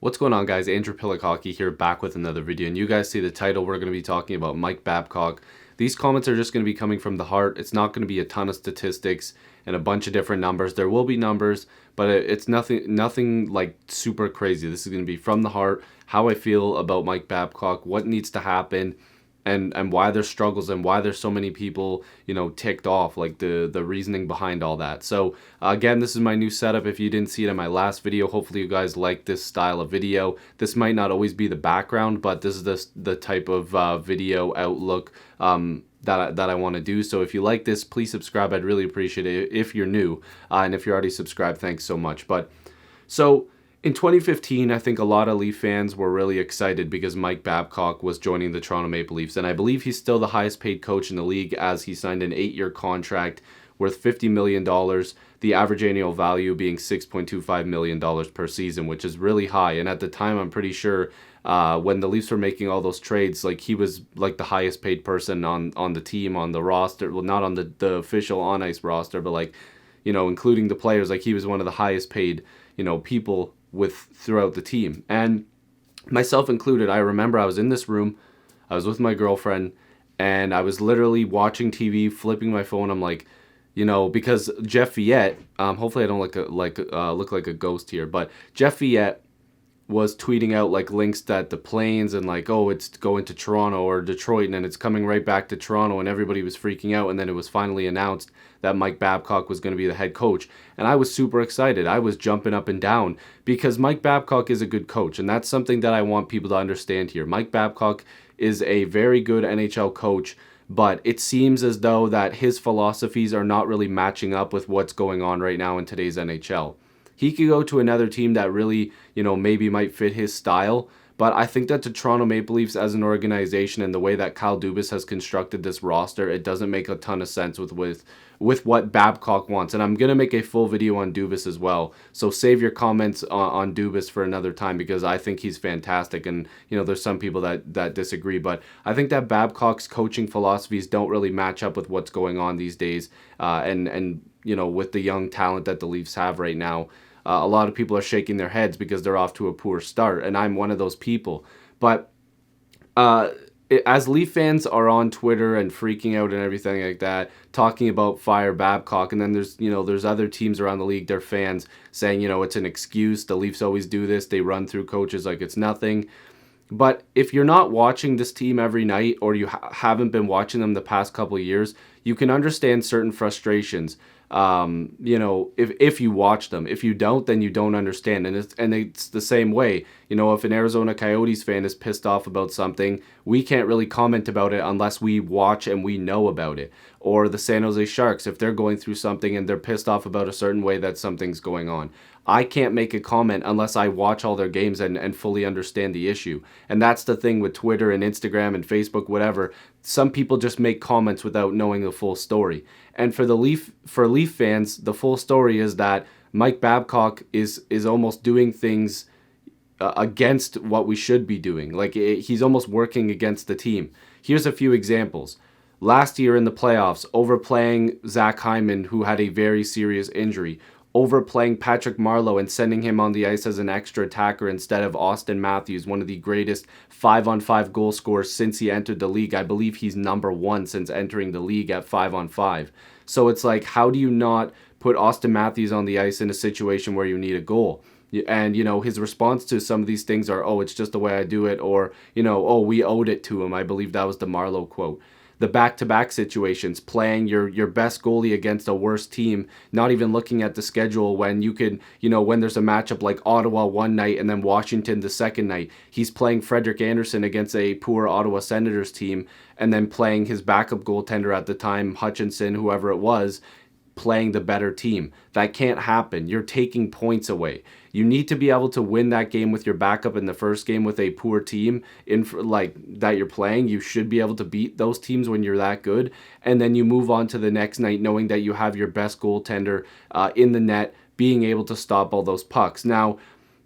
What's going on, guys? Andrew Piluk Hockey here, back with another video. And you guys see the title. We're going to be talking about Mike Babcock. These comments are just going to be coming from the heart. It's not going to be a ton of statistics and a bunch of different numbers. There will be numbers, but it's nothing like super crazy. This is going to be from the heart, how I feel about Mike Babcock, what needs to happen, and why there's struggles and why there's so many people, ticked off, like the reasoning behind all that. So again, this is my new setup. If you didn't see it in my last video, hopefully you guys like this style of video. This might not always be the background, but this is the type of video outlook that I want to do. So if you like this, please subscribe. I'd really appreciate it if you're new, and if you're already subscribed, thanks so much. So in 2015, I think a lot of Leaf fans were really excited because Mike Babcock was joining the Toronto Maple Leafs, and I believe he's still the highest paid coach in the league, as he signed an 8-year contract worth $50 million, the average annual value being $6.25 million per season, which is really high. And at the time, I'm pretty sure when the Leafs were making all those trades, like, he was like the highest paid person on the team, on the roster. Well, not on the official on-ice roster, but like, including the players, like, he was one of the highest paid, people throughout the team, and myself included. I remember I was in this room, I was with my girlfriend, and I was literally watching TV, flipping my phone. I'm like, because Jeff Viette, hopefully I don't look like a ghost here, but Jeff Viette was tweeting out like links that the planes and like, oh, it's going to Toronto or Detroit, and then it's coming right back to Toronto, and everybody was freaking out. And then it was finally announced that Mike Babcock was going to be the head coach, and I was super excited. I was jumping up and down because Mike Babcock is a good coach, and that's something that I want people to understand here. Mike Babcock is a very good NHL coach, but it seems as though that his philosophies are not really matching up with what's going on right now in today's NHL. He could go to another team that really, maybe might fit his style. But I think that the Toronto Maple Leafs as an organization, and the way that Kyle Dubas has constructed this roster, it doesn't make a ton of sense with what Babcock wants. And I'm going to make a full video on Dubas as well. So save your comments on Dubas for another time, because I think he's fantastic. And, there's some people that disagree. But I think that Babcock's coaching philosophies don't really match up with what's going on these days. And with the young talent that the Leafs have right now. A lot of people are shaking their heads because they're off to a poor start, and I'm one of those people. But as Leaf fans are on Twitter and freaking out and everything like that, talking about fire Babcock, and then there's other teams around the league, their fans saying, it's an excuse. The Leafs always do this. They run through coaches like it's nothing. But if you're not watching this team every night, or you haven't been watching them the past couple of years, you can understand certain frustrations. If you watch them. If you don't, then you don't understand. And it's the same way. If an Arizona Coyotes fan is pissed off about something, we can't really comment about it unless we watch and we know about it. Or the San Jose Sharks, if they're going through something and they're pissed off about a certain way that something's going on. I can't make a comment unless I watch all their games and fully understand the issue. And that's the thing with Twitter and Instagram and Facebook, whatever. Some people just make comments without knowing the full story. And for Leaf fans, the full story is that Mike Babcock is almost doing things against what we should be doing. Like, he's almost working against the team. Here's a few examples. Last year in the playoffs, overplaying Zach Hyman, who had a very serious injury. Overplaying Patrick Marleau and sending him on the ice as an extra attacker instead of Austin Matthews, one of the greatest 5-on-5 goal scorers since he entered the league. I believe he's number 1 since entering the league at 5-on-5. So it's like, how do you not put Austin Matthews on the ice in a situation where you need a goal? And, his response to some of these things are, oh, it's just the way I do it, or, oh, we owed it to him. I believe that was the Marleau quote. The back-to-back situations, playing your best goalie against a worse team, not even looking at the schedule when you could, when there's a matchup like Ottawa one night and then Washington the second night. He's playing Frederik Andersen against a poor Ottawa Senators team, and then playing his backup goaltender at the time, Hutchinson, whoever it was, playing the better team. That can't happen. You're taking points away. You need to be able to win that game with your backup in the first game with a poor team that you're playing. You should be able to beat those teams when you're that good, and then you move on to the next night knowing that you have your best goaltender in the net, being able to stop all those pucks. Now,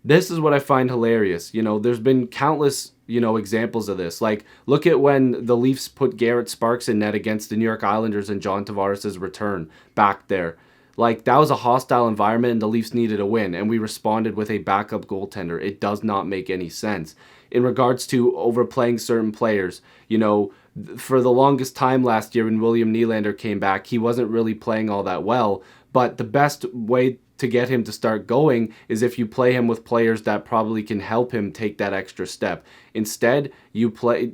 this is what I find hilarious. There's been countless examples of this. Like, look at when the Leafs put Garrett Sparks in net against the New York Islanders and John Tavares' return back there. Like, that was a hostile environment and the Leafs needed a win, and we responded with a backup goaltender. It does not make any sense. In regards to overplaying certain players, for the longest time last year when William Nylander came back, he wasn't really playing all that well, but the best way to get him to start going is if you play him with players that probably can help him take that extra step. Instead,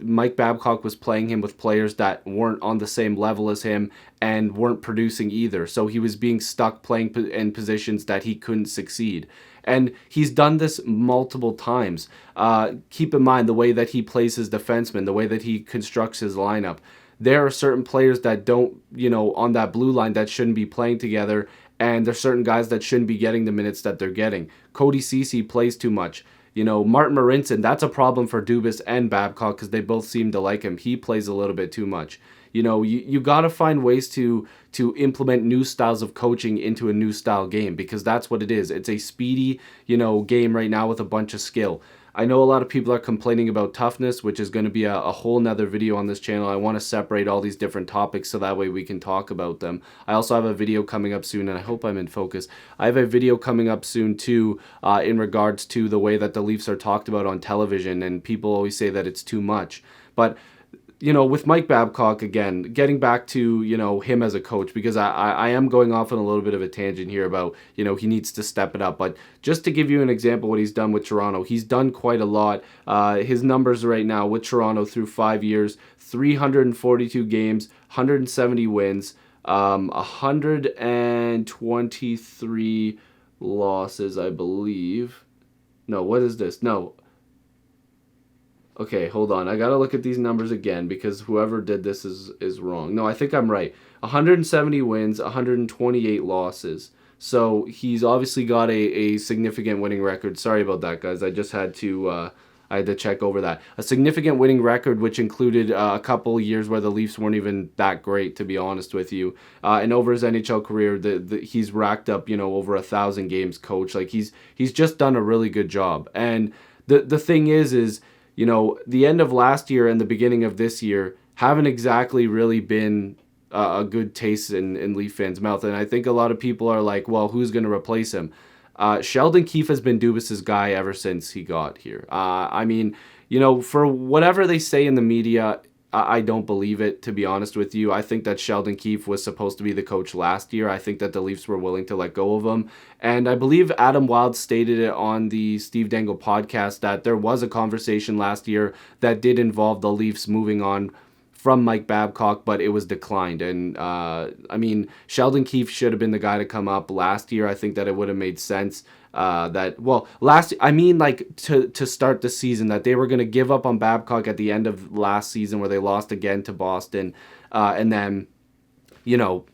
Mike Babcock was playing him with players that weren't on the same level as him and weren't producing either. So he was being stuck playing in positions that he couldn't succeed. And he's done this multiple times. Keep in mind the way that he plays his defensemen, the way that he constructs his lineup. There are certain players that don't, on that blue line that shouldn't be playing together, and there's certain guys that shouldn't be getting the minutes that they're getting. Cody Ceci plays too much. Martin Marincin, that's a problem for Dubas and Babcock because they both seem to like him. He plays a little bit too much. You got to find ways to implement new styles of coaching into a new style game, because that's what it is. It's a speedy, game right now with a bunch of skill. I know a lot of people are complaining about toughness, which is going to be a whole nother video on this channel. I want to separate all these different topics so that way we can talk about them. I also have a video coming up soon, and I hope I'm in focus. I have a video coming up soon too in regards to the way that the Leafs are talked about on television, and people always say that it's too much. But with Mike Babcock, again, getting back to, him as a coach, because I am going off on a little bit of a tangent here about, he needs to step it up. But just to give you an example what he's done with Toronto, he's done quite a lot. His numbers right now with Toronto through 5 years, 342 games, 170 wins, 123 losses, I believe. No, what is this? No. Okay, hold on. I gotta look at these numbers again because whoever did this is wrong. No, I think I'm right. 170 wins, 128 losses. So he's obviously got a significant winning record. Sorry about that, guys. I just had to check over that. A significant winning record, which included a couple years where the Leafs weren't even that great, to be honest with you. And over his NHL career, he's racked up over 1,000 games coached. Like he's just done a really good job. And the thing is. The end of last year and the beginning of this year haven't exactly really been a good taste in Leaf fans' mouth. And I think a lot of people are like, well, who's going to replace him? Sheldon Keefe has been Dubas' guy ever since he got here. For whatever they say in the media, I don't believe it, to be honest with you. I think that Sheldon Keefe was supposed to be the coach last year. I think that the Leafs were willing to let go of him. And I believe Adam Wilde stated it on the Steve Dangle podcast that there was a conversation last year that did involve the Leafs moving on from Mike Babcock, but it was declined. And Sheldon Keefe should have been the guy to come up last year. I think that it would have made sense. To start the season, that they were going to give up on Babcock at the end of last season where they lost again to Boston, and then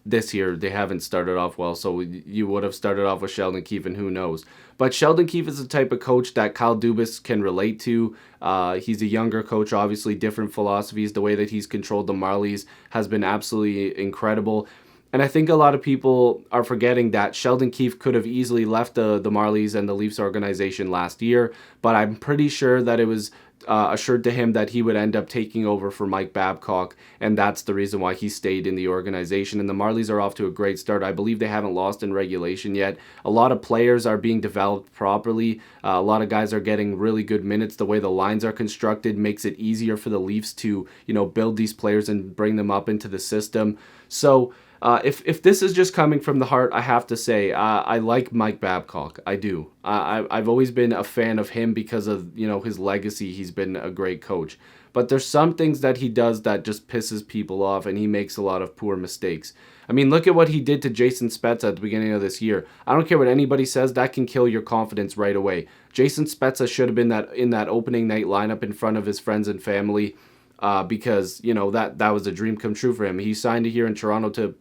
this year they haven't started off well, so you would have started off with Sheldon Keefe, and who knows. But Sheldon Keefe is the type of coach that Kyle Dubas can relate to. He's a younger coach, obviously different philosophies. The way that he's controlled the Marlies has been absolutely incredible. And I think a lot of people are forgetting that Sheldon Keefe could have easily left the Marlies and the Leafs organization last year, but I'm pretty sure that it was assured to him that he would end up taking over for Mike Babcock, and that's the reason why he stayed in the organization. And the Marlies are off to a great start. I believe they haven't lost in regulation yet. A lot of players are being developed properly. A lot of guys are getting really good minutes. The way the lines are constructed makes it easier for the Leafs to build these players and bring them up into the system. So if this is just coming from the heart, I have to say I like Mike Babcock. I do. I've always been a fan of him because of his legacy. He's been a great coach. But there's some things that he does that just pisses people off, and he makes a lot of poor mistakes. I mean, look at what he did to Jason Spezza at the beginning of this year. I don't care what anybody says, that can kill your confidence right away. Jason Spezza should have been in that opening night lineup in front of his friends and family because that was a dream come true for him. He signed here in Toronto to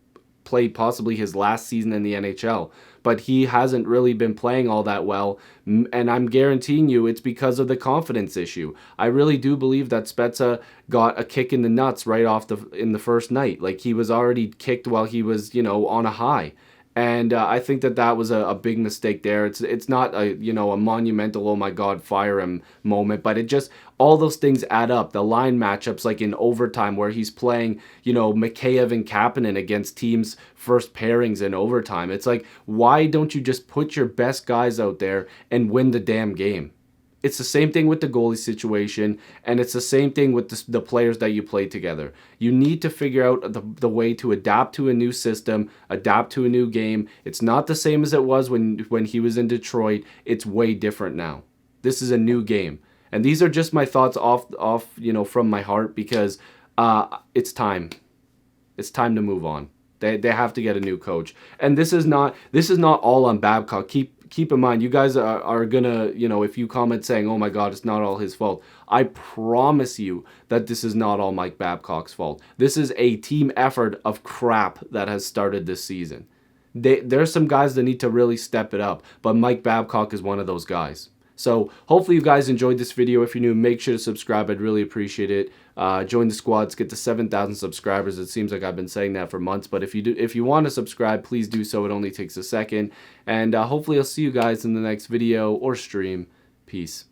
play possibly his last season in the NHL, but he hasn't really been playing all that well, and I'm guaranteeing you it's because of the confidence issue. I really do believe that Spezza got a kick in the nuts right off in the first night. Like, he was already kicked while he was on a high, And I think that was a big mistake there. It's not a, you know, a monumental, oh my God, fire him moment, but it just, all those things add up. The line matchups, like in overtime where he's playing, you know, Mikheyev and Kapanen against teams' first pairings in overtime. It's like, why don't you just put your best guys out there and win the damn game? It's the same thing with the goalie situation, and it's the same thing with the players that you play together. You need to figure out the way to adapt to a new system, adapt to a new game. It's not the same as it was when he was in Detroit. It's way different now. This is a new game. And these are just my thoughts off you know, from my heart, because it's time. It's time to move on. They have to get a new coach. And this is not all on Babcock. Keep in mind, you guys are gonna, you know, if you comment saying, oh my God, it's not all his fault, I promise you that this is not all Mike Babcock's fault. This is a team effort of crap that has started this season. There's some guys that need to really step it up, but Mike Babcock is one of those guys. So hopefully you guys enjoyed this video. If you're new, make sure to subscribe. I'd really appreciate it. Join the squads, get to 7,000 subscribers. It seems like I've been saying that for months, but if you want to subscribe, please do so. It only takes a second. And hopefully I'll see you guys in the next video or stream. Peace.